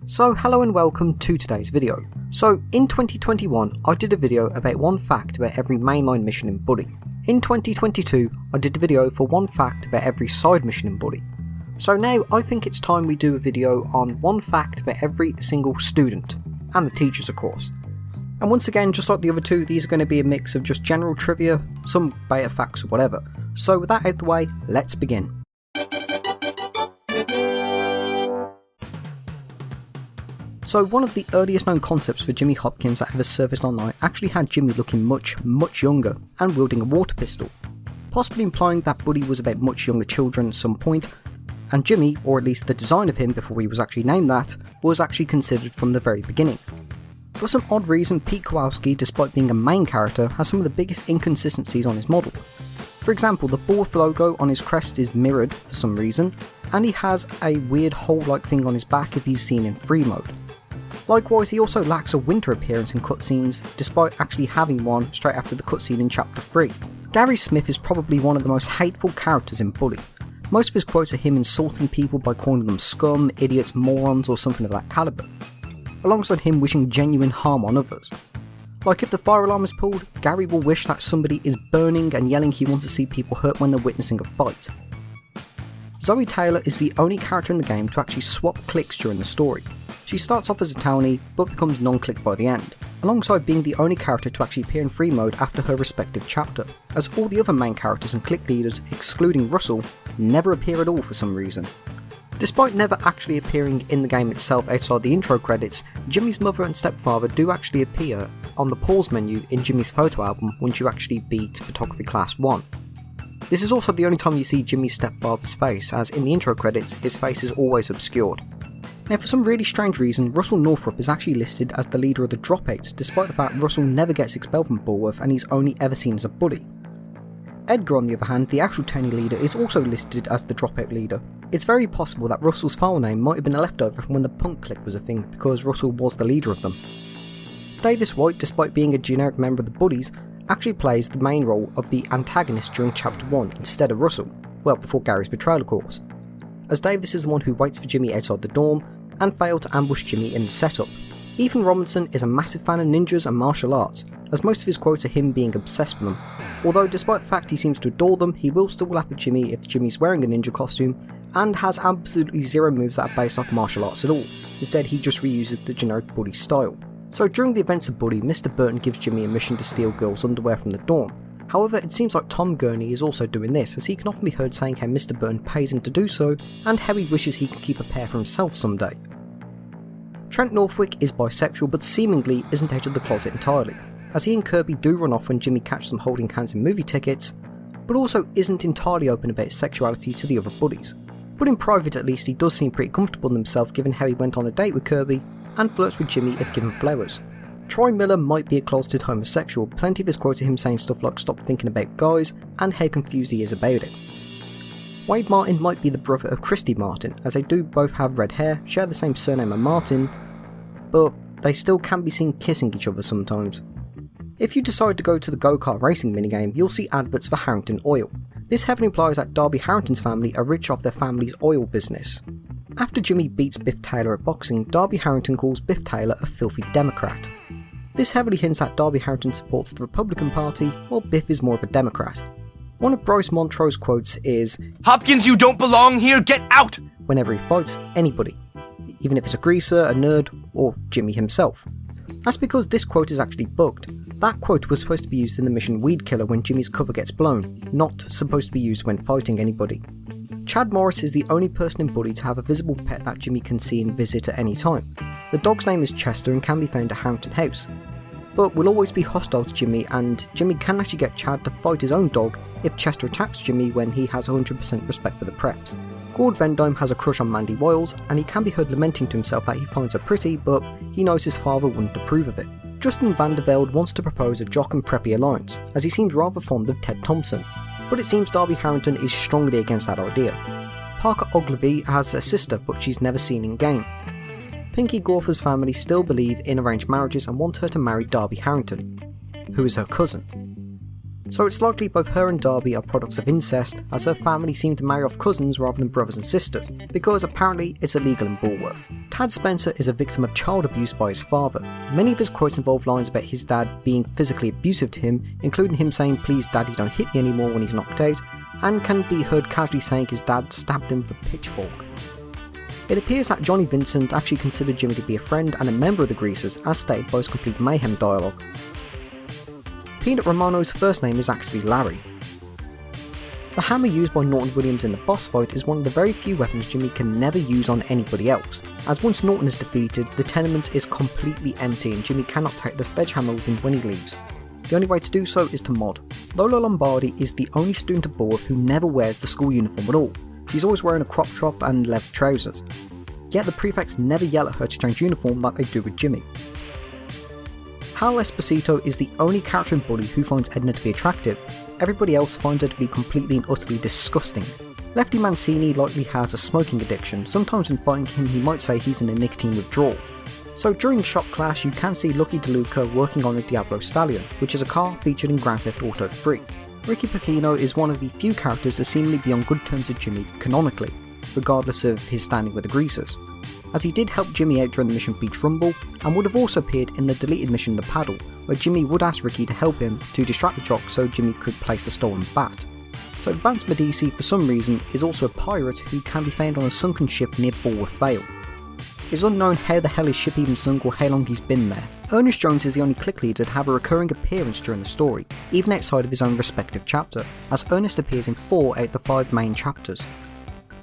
So hello and welcome to today's video. So in 2021 I did a video about one fact about every mainline mission in Bully. In 2022 I did a video for one fact about every side mission in Bully. So now I think it's time we do a video on one fact about every single student, and the teachers of course. And once again, just like the other two, these are going to be a mix of just general trivia, some beta facts or whatever. So with that out the way, let's begin. So one of the earliest known concepts for Jimmy Hopkins that ever surfaced online actually had Jimmy looking much younger and wielding a water pistol, possibly implying that Bully was about much younger children at some point, and Jimmy, or at least the design of him before he was actually named that, was actually considered from the very beginning. For some odd reason, Pete Kowalski, despite being a main character, has some of the biggest inconsistencies on his model. For example, the Bulls logo on his crest is mirrored for some reason, and he has a weird hole-like thing on his back if he's seen in free mode. Likewise, he also lacks a winter appearance in cutscenes, despite actually having one straight after the cutscene in Chapter 3. Gary Smith is probably one of the most hateful characters in Bully. Most of his quotes are him insulting people by calling them scum, idiots, morons or something of that calibre, alongside him wishing genuine harm on others. Like if the fire alarm is pulled, Gary will wish that somebody is burning and yelling he wants to see people hurt when they're witnessing a fight. Zoe Taylor is the only character in the game to actually swap cliques during the story. She starts off as a Townie, but becomes Non-clique by the end, alongside being the only character to actually appear in free mode after her respective chapter, as all the other main characters and clique leaders, excluding Russell, never appear at all for some reason. Despite never actually appearing in the game itself outside the intro credits, Jimmy's mother and stepfather do actually appear on the pause menu in Jimmy's photo album once you actually beat Photography Class 1. This is also the only time you see Jimmy's stepfather's face, as in the intro credits his face is always obscured. Now for some really strange reason, Russell Northrop is actually listed as the leader of the Dropouts, despite the fact Russell never gets expelled from Bullworth and he's only ever seen as a bully. Edgar, on the other hand, the actual Townie leader, is also listed as the Dropout leader. It's very possible that Russell's file name might have been a leftover from when the punk clique was a thing, because Russell was the leader of them. Davis White, despite being a generic member of the Bullies, actually plays the main role of the antagonist during Chapter 1 instead of Russell, well before Gary's betrayal of course, as Davis is the one who waits for Jimmy outside the dorm and failed to ambush Jimmy in the setup. Ethan Robinson is a massive fan of ninjas and martial arts, as most of his quotes are him being obsessed with them, although despite the fact he seems to adore them, he will still laugh at Jimmy if Jimmy's wearing a ninja costume, and has absolutely zero moves that are based off martial arts at all. Instead he just reuses the generic Bully style. So during the events of Bully, Mr. Burton gives Jimmy a mission to steal girls' underwear from the dorm. However, it seems like Tom Gurney is also doing this, as he can often be heard saying how Mr. Burton pays him to do so, and how he wishes he could keep a pair for himself someday. Trent Northwick is bisexual, but seemingly isn't out of the closet entirely, as he and Kirby do run off when Jimmy catches them holding hands in movie tickets, but also isn't entirely open about his sexuality to the other bullies. But in private at least he does seem pretty comfortable in himself, given how he went on a date with Kirby, and flirts with Jimmy if given flowers. Troy Miller might be a closeted homosexual, plenty of his quotes are him saying stuff like stop thinking about guys, and how confused he is about it. Wade Martin might be the brother of Christy Martin, as they do both have red hair, share the same surname as Martin, but they still can be seen kissing each other sometimes. If you decide to go to the go-kart racing minigame, you'll see adverts for Harrington Oil. This heavily implies that Darby Harrington's family are rich off their family's oil business. After Jimmy beats Biff Taylor at boxing, Darby Harrington calls Biff Taylor a filthy Democrat. This heavily hints that Darby Harrington supports the Republican Party, while Biff is more of a Democrat. One of Bryce Montrose' quotes is, "Hopkins, you don't belong here, get out!" whenever he fights anybody, even if it's a greaser, a nerd, or Jimmy himself. That's because this quote is actually bugged. That quote was supposed to be used in the mission Weed Killer when Jimmy's cover gets blown, not supposed to be used when fighting anybody. Chad Morris is the only person in Bully to have a visible pet that Jimmy can see and visit at any time. The dog's name is Chester and can be found at Harrington House, but will always be hostile to Jimmy, and Jimmy can actually get Chad to fight his own dog if Chester attacks Jimmy when he has 100% respect for the Preps. Gord Vendome has a crush on Mandy Wiles, and he can be heard lamenting to himself that he finds her pretty, but he knows his father wouldn't approve of it. Justin Vandervelde wants to propose a Jock and Preppy alliance, as he seems rather fond of Ted Thompson, but it seems Darby Harrington is strongly against that idea. Parker Ogilvy has a sister, but she's never seen in game. Pinky Gorfer's family still believe in arranged marriages and want her to marry Darby Harrington, who is her cousin. So it's likely both her and Darby are products of incest, as her family seem to marry off cousins rather than brothers and sisters, because apparently it's illegal in Bulworth. Tad Spencer is a victim of child abuse by his father. Many of his quotes involve lines about his dad being physically abusive to him, including him saying "please daddy don't hit me anymore" when he's knocked out, and can be heard casually saying his dad stabbed him with a pitchfork. It appears that Johnny Vincent actually considered Jimmy to be a friend and a member of the Greasers, as stated by his Complete Mayhem dialogue. Peanut Romano's first name is actually Larry. The hammer used by Norton Williams in the boss fight is one of the very few weapons Jimmy can never use on anybody else, as once Norton is defeated, the tenement is completely empty and Jimmy cannot take the sledgehammer with him when he leaves. The only way to do so is to mod. Lola Lombardi is the only student at Bulworth who never wears the school uniform at all. She's always wearing a crop top and leather trousers. Yet the prefects never yell at her to change uniform like they do with Jimmy. Hal Esposito is the only character in Bully who finds Edna to be attractive. Everybody else finds her to be completely and utterly disgusting. Lefty Mancini likely has a smoking addiction. Sometimes when fighting him he might say he's in a nicotine withdrawal. So during Shop Clash you can see Lucky DeLuca working on a Diablo Stallion, which is a car featured in Grand Theft Auto 3. Ricky Pacino is one of the few characters to seemingly be on good terms with Jimmy canonically, regardless of his standing with the Greasers, as he did help Jimmy out during the mission Beach Rumble, and would have also appeared in the deleted mission The Paddle, where Jimmy would ask Ricky to help him to distract the Jocks so Jimmy could place the stolen bat. So Vance Medici, for some reason, is also a pirate who can be found on a sunken ship near Bulworth Vale. It's unknown how the hell his ship even sunk or how long he's been there. Ernest Jones is the only clique leader to have a recurring appearance during the story, even outside of his own respective chapter, as Ernest appears in 4 out of the 5 main chapters.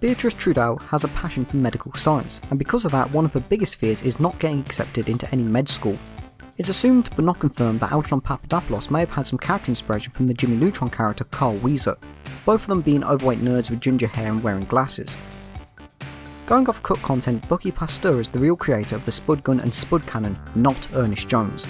Beatrice Trudeau has a passion for medical science, and because of that one of her biggest fears is not getting accepted into any med school. It's assumed but not confirmed that Algernon Papadopoulos may have had some character inspiration from the Jimmy Neutron character Carl Weezer, both of them being overweight nerds with ginger hair and wearing glasses. Going off cut content, Bucky Pasteur is the real creator of the Spud Gun and Spud Cannon, not Ernest Jones.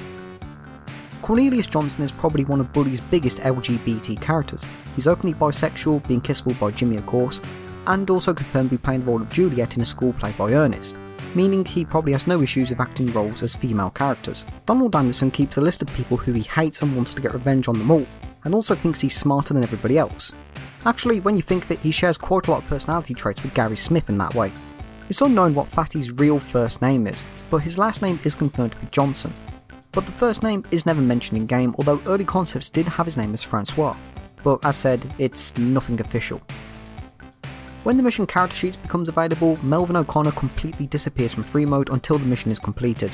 Cornelius Johnson is probably one of Bully's biggest LGBT characters. He's openly bisexual, being kissable by Jimmy of course, and also confirmed to be playing the role of Juliet in a school play by Ernest, meaning he probably has no issues with acting roles as female characters. Donald Anderson keeps a list of people who he hates and wants to get revenge on them all, and also thinks he's smarter than everybody else. Actually, when you think of it, he shares quite a lot of personality traits with Gary Smith in that way. It's unknown what Fatty's real first name is, but his last name is confirmed to be Johnson. But the first name is never mentioned in game, although early concepts did have his name as Francois, but as said, it's nothing official. When the mission character sheets becomes available, Melvin O'Connor completely disappears from free mode until the mission is completed.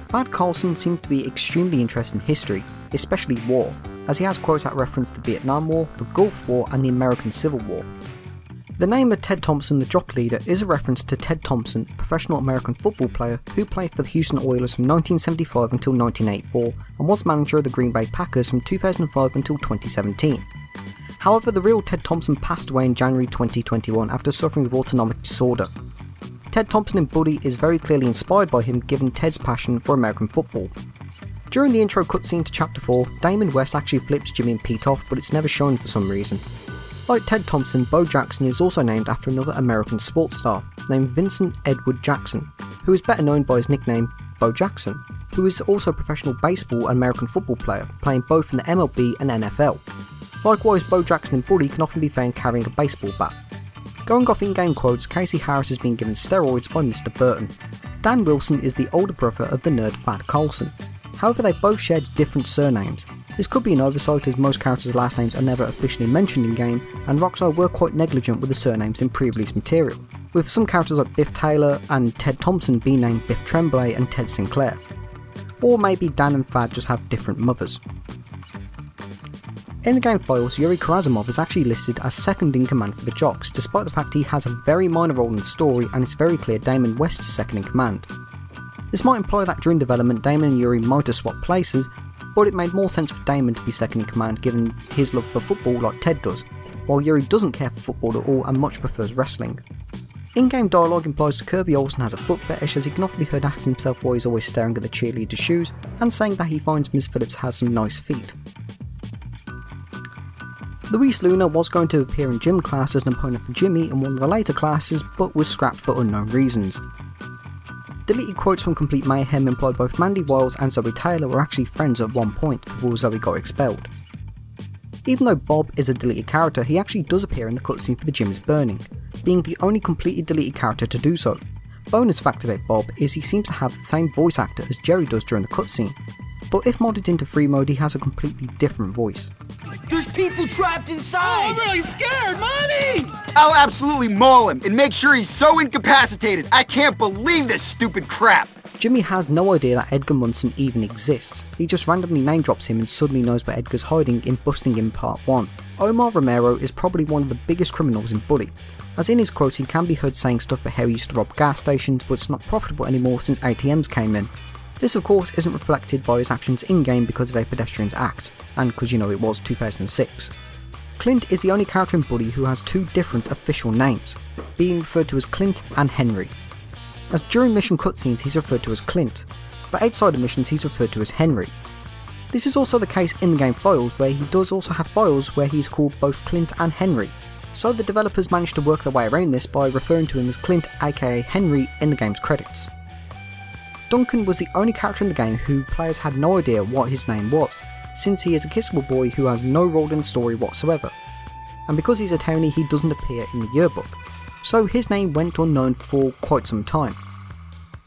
Thad Carlson seems to be extremely interested in history, especially war, as he has quotes that reference the Vietnam War, the Gulf War and the American Civil War. The name of Ted Thompson, the jock leader, is a reference to Ted Thompson, a professional American football player who played for the Houston Oilers from 1975 until 1984 and was manager of the Green Bay Packers from 2005 until 2017. However, the real Ted Thompson passed away in January 2021 after suffering with autonomic disorder. Ted Thompson in Bully is very clearly inspired by him given Ted's passion for American football. During the intro cutscene to Chapter 4, Damon West actually flips Jimmy and Pete off, but it's never shown for some reason. Like Ted Thompson, Bo Jackson is also named after another American sports star, named Vincent Edward Jackson, who is better known by his nickname Bo Jackson, who is also a professional baseball and American football player, playing both in the MLB and NFL. Likewise, Bo Jackson in Bully can often be found carrying a baseball bat. Going off in-game quotes, Casey Harris has been given steroids by Mr. Burton. Dan Wilson is the older brother of the nerd Thad Carlson. However, they both share different surnames. This could be an oversight as most characters' last names are never officially mentioned in-game, and Rockstar were quite negligent with the surnames in pre-release material, with some characters like Biff Taylor and Ted Thompson being named Biff Tremblay and Ted Sinclair. Or maybe Dan and Thad just have different mothers. In the game files, Yuri Karazimov is actually listed as second in command for the Jocks, despite the fact he has a very minor role in the story and it's very clear Damon West is second in command. This might imply that during development Damon and Yuri might have swapped places, but it made more sense for Damon to be second in command given his love for football like Ted does, while Yuri doesn't care for football at all and much prefers wrestling. In-game dialogue implies that Kirby Olsen has a foot fetish, as he can often be heard asking himself why he's always staring at the cheerleader's shoes and saying that he finds Ms. Phillips has some nice feet. Luis Luna was going to appear in gym class as an opponent for Jimmy in one of the later classes, but was scrapped for unknown reasons. Deleted quotes from Complete Mayhem implied both Mandy Wiles and Zoe Taylor were actually friends at one point before Zoe got expelled. Even though Bob is a deleted character, he actually does appear in the cutscene for the gym is burning, being the only completely deleted character to do so. Bonus fact about Bob is he seems to have the same voice actor as Jerry does during the cutscene, but if modded into free mode he has a completely different voice. There's people trapped inside! Oh, I'm really scared, Mommy! I'll absolutely maul him and make sure he's so incapacitated. I can't believe this stupid crap. Jimmy has no idea that Edgar Munson even exists. He just randomly name drops him and suddenly knows where Edgar's hiding in Busting Him Part 1. Omar Romero is probably one of the biggest criminals in Bully, as in his quotes he can be heard saying stuff about how he used to rob gas stations but it's not profitable anymore since ATMs came in. This of course isn't reflected by his actions in-game because of a pedestrian's act, and because it was 2006. Clint is the only character in Bully who has two different official names, being referred to as Clint and Henry. As during mission cutscenes he's referred to as Clint, but outside of missions he's referred to as Henry. This is also the case in the game files, where he does also have files where he's called both Clint and Henry, so the developers managed to work their way around this by referring to him as Clint aka Henry in the game's credits. Duncan was the only character in the game who players had no idea what his name was, since he is a kissable boy who has no role in the story whatsoever, and because he's a townie he doesn't appear in the yearbook, so his name went unknown for quite some time.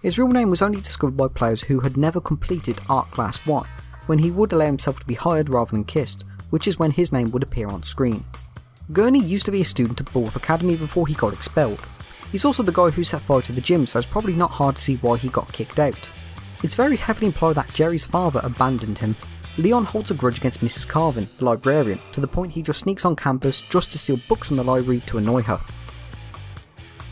His real name was only discovered by players who had never completed Art Class 1, when he would allow himself to be hired rather than kissed, which is when his name would appear on screen. Gurney used to be a student at Bulworth Academy before he got expelled. He's also the guy who set fire to the gym, so it's probably not hard to see why he got kicked out. It's very heavily implied that Jerry's father abandoned him. Leon holds a grudge against Mrs. Carvin, the librarian, to the point he just sneaks on campus just to steal books from the library to annoy her.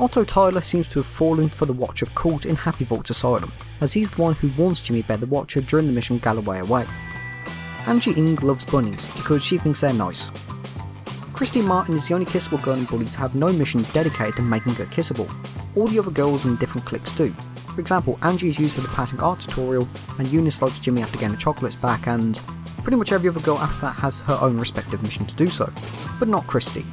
Otto Tyler seems to have fallen for the Watcher cult in Happy Vault's Asylum, as he's the one who warns Jimmy about the Watcher during the mission Galloway Away. Angie Ing loves bunnies because she thinks they're nice. Christy Martin is the only kissable girl in Bully to have no mission dedicated to making her kissable. All the other girls in different cliques do. For example, Angie is used for the passing art tutorial, and Eunice likes Jimmy after getting the chocolates back, and pretty much every other girl after that has her own respective mission to do so, but not Christy.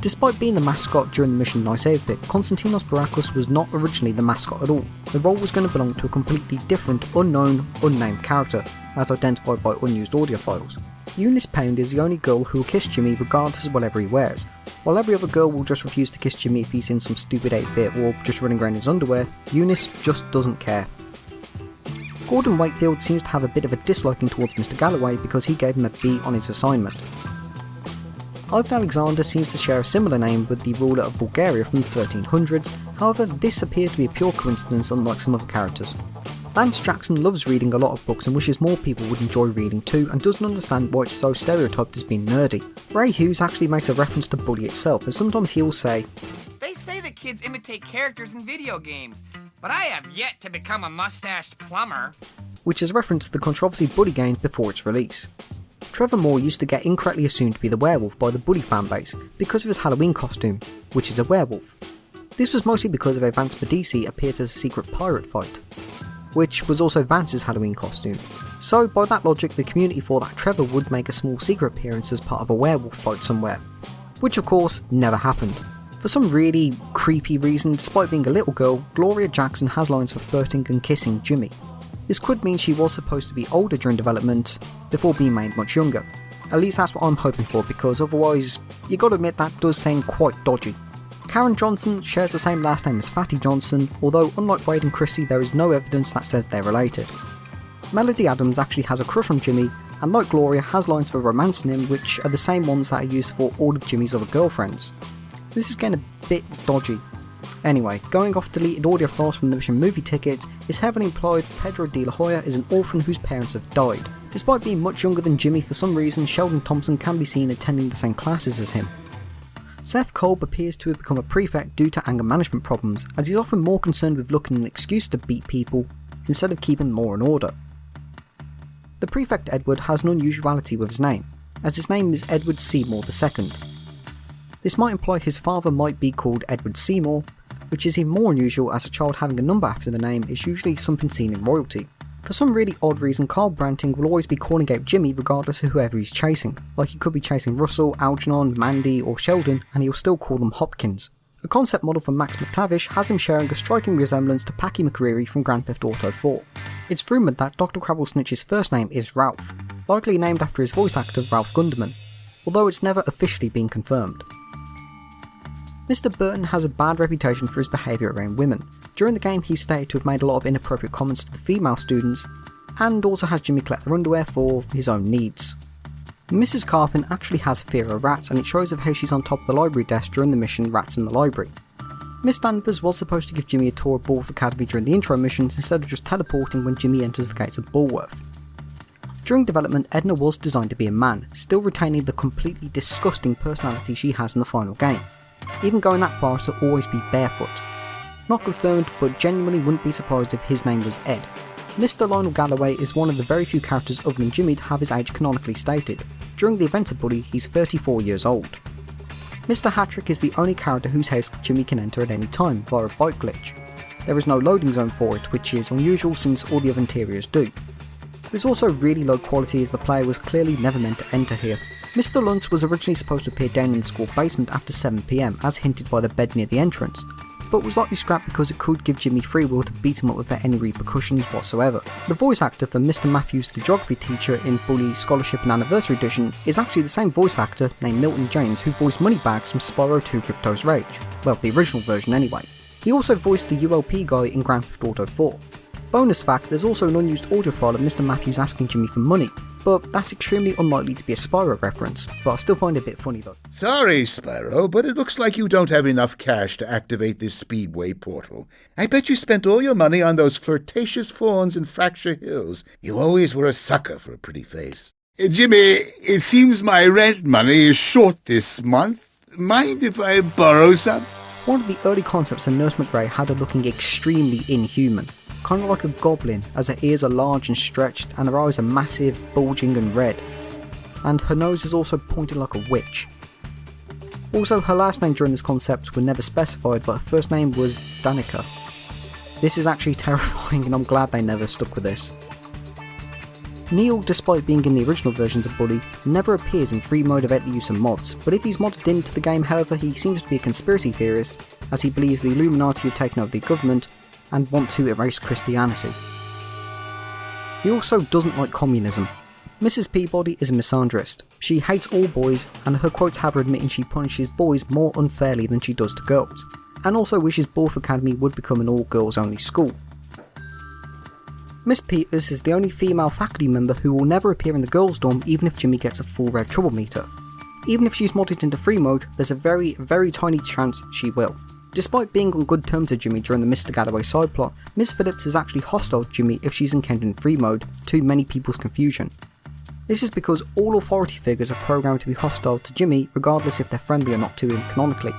Despite being the mascot during the mission Nice Outfit, Konstantinos Barakos was not originally the mascot at all. The role was going to belong to a completely different, unknown, unnamed character, as identified by unused audio files. Eunice Pound is the only girl who will kiss Jimmy regardless of whatever he wears. While every other girl will just refuse to kiss Jimmy if he's in some stupid outfit or just running around in his underwear, Eunice just doesn't care. Gordon Wakefield seems to have a bit of a disliking towards Mr. Galloway because he gave him a B on his assignment. Ivan Alexander seems to share a similar name with the ruler of Bulgaria from the 1300s, however this appears to be a pure coincidence unlike some other characters. Lance Jackson loves reading a lot of books and wishes more people would enjoy reading too, and doesn't understand why it's so stereotyped as being nerdy. Ray Hughes actually makes a reference to Bully itself, as sometimes he'll say, They say that kids imitate characters in video games, but I have yet to become a mustached plumber. Which is a reference to the controversy Bully gained before its release. Trevor Moore used to get incorrectly assumed to be the werewolf by the Bully fanbase because of his Halloween costume, which is a werewolf. This was mostly because of how Vance Medici appears as a secret pirate fight, which was also Vance's Halloween costume. So by that logic the community thought that Trevor would make a small secret appearance as part of a werewolf fight somewhere, which of course never happened. For some really creepy reason, despite being a little girl, Gloria Jackson has lines for flirting and kissing Jimmy. This could mean she was supposed to be older during development, before being made much younger. At least that's what I'm hoping for, because otherwise, you gotta admit that does sound quite dodgy. Karen Johnson shares the same last name as Fatty Johnson, although unlike Wade and Chrissy there is no evidence that says they're related. Melody Adams actually has a crush on Jimmy, and like Gloria has lines for romancing him which are the same ones that are used for all of Jimmy's other girlfriends. This is getting a bit dodgy. Anyway, going off deleted audio files from the mission movie ticket, it's heavily implied Pedro de la Hoya is an orphan whose parents have died. Despite being much younger than Jimmy, for some reason Sheldon Thompson can be seen attending the same classes as him. Seth Kolb appears to have become a prefect due to anger management problems, as he's often more concerned with looking an excuse to beat people instead of keeping law and order. The prefect Edward has an unusuality with his name, as his name is Edward Seymour II. This might imply his father might be called Edward Seymour, which is even more unusual as a child having a number after the name is usually something seen in royalty. For some really odd reason, Carl Branting will always be calling out Jimmy regardless of whoever he's chasing, like he could be chasing Russell, Algernon, Mandy or Sheldon and he'll still call them Hopkins. A concept model for Max McTavish has him sharing a striking resemblance to Packy McCreary from Grand Theft Auto 4. It's rumoured that Dr. Crabble Snitch's first name is Ralph, likely named after his voice actor Ralph Gunderman, although it's never officially been confirmed. Mr. Burton has a bad reputation for his behaviour around women. During the game he's stated to have made a lot of inappropriate comments to the female students, and also has Jimmy collect their underwear for his own needs. Mrs. Carfin actually has a fear of rats, and it shows of how she's on top of the library desk during the mission Rats in the Library. Miss Danvers was supposed to give Jimmy a tour of Bulworth Academy during the intro missions instead of just teleporting when Jimmy enters the gates of Bulworth. During development, Edna was designed to be a man, still retaining the completely disgusting personality she has in the final game, even going that far as to always be barefoot. Not confirmed, but genuinely wouldn't be surprised if his name was Ed. Mr. Lionel Galloway is one of the very few characters other than Jimmy to have his age canonically stated. During the events of Bully, he's 34 years old. Mr. Hattrick is the only character whose house Jimmy can enter at any time via a bike glitch. There is no loading zone for it, which is unusual since all the other interiors do. It is also really low quality as the player was clearly never meant to enter here. Mr. Luntz was originally supposed to appear down in the school basement after 7 PM as hinted by the bed near the entrance, but was likely scrapped because it could give Jimmy free will to beat him up without any repercussions whatsoever. The voice actor for Mr. Matthews, the geography teacher in Bully Scholarship and Anniversary Edition, is actually the same voice actor named Milton James who voiced Moneybags from Spyro 2 Crypto's Rage, well, the original version anyway. He also voiced the ULP guy in Grand Theft Auto 4. Bonus fact, there's also an unused audio file of Mr. Matthews asking Jimmy for money, but that's extremely unlikely to be a Spyro reference, but I still find it a bit funny though. Sorry, Spyro, but it looks like you don't have enough cash to activate this Speedway portal. I bet you spent all your money on those flirtatious fawns in Fracture Hills. You always were a sucker for a pretty face. Jimmy, it seems my rent money is short this month. Mind if I borrow some? One of the early concepts of Nurse McRae had her looking extremely inhuman, kind of like a goblin as her ears are large and stretched and her eyes are massive, bulging and red, and her nose is also pointed like a witch. Also, her last name during this concept were never specified, but her first name was Danica. This is actually terrifying and I'm glad they never stuck with this. Neil, despite being in the original versions of Bully, never appears in free mode without the use of mods, but if he's modded into the game however he seems to be a conspiracy theorist, as he believes the Illuminati have taken over the government and want to erase Christianity. He also doesn't like communism. Mrs. Peabody is a misandrist. She hates all boys and her quotes have her admitting she punishes boys more unfairly than she does to girls, and also wishes Bulworth Academy would become an all-girls only school. Miss Peters is the only female faculty member who will never appear in the girls' dorm even if Jimmy gets a full red trouble meter. Even if she's modded into free mode, there's a very, very tiny chance she will. Despite being on good terms with Jimmy during the Mr. Galloway side plot, Miss Phillips is actually hostile to Jimmy if she's encountered in free mode, to many people's confusion. This is because all authority figures are programmed to be hostile to Jimmy regardless if they're friendly or not to him canonically.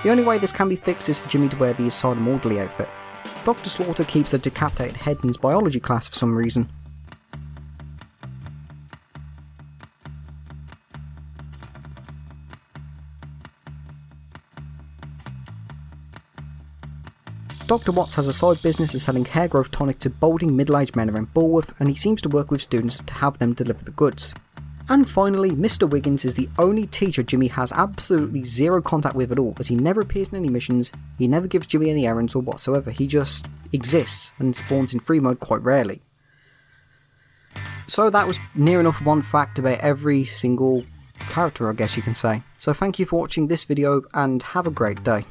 The only way this can be fixed is for Jimmy to wear the Asylum Orderly outfit. Dr. Slaughter keeps a decapitated head in his biology class for some reason. Dr. Watts has a side business of selling hair growth tonic to balding middle-aged men around Bulworth, and he seems to work with students to have them deliver the goods. And finally, Mr. Wiggins is the only teacher Jimmy has absolutely zero contact with at all, as he never appears in any missions, he never gives Jimmy any errands or whatsoever, he just exists and spawns in free mode quite rarely. So that was near enough one fact about every single character, I guess you can say. So thank you for watching this video and have a great day.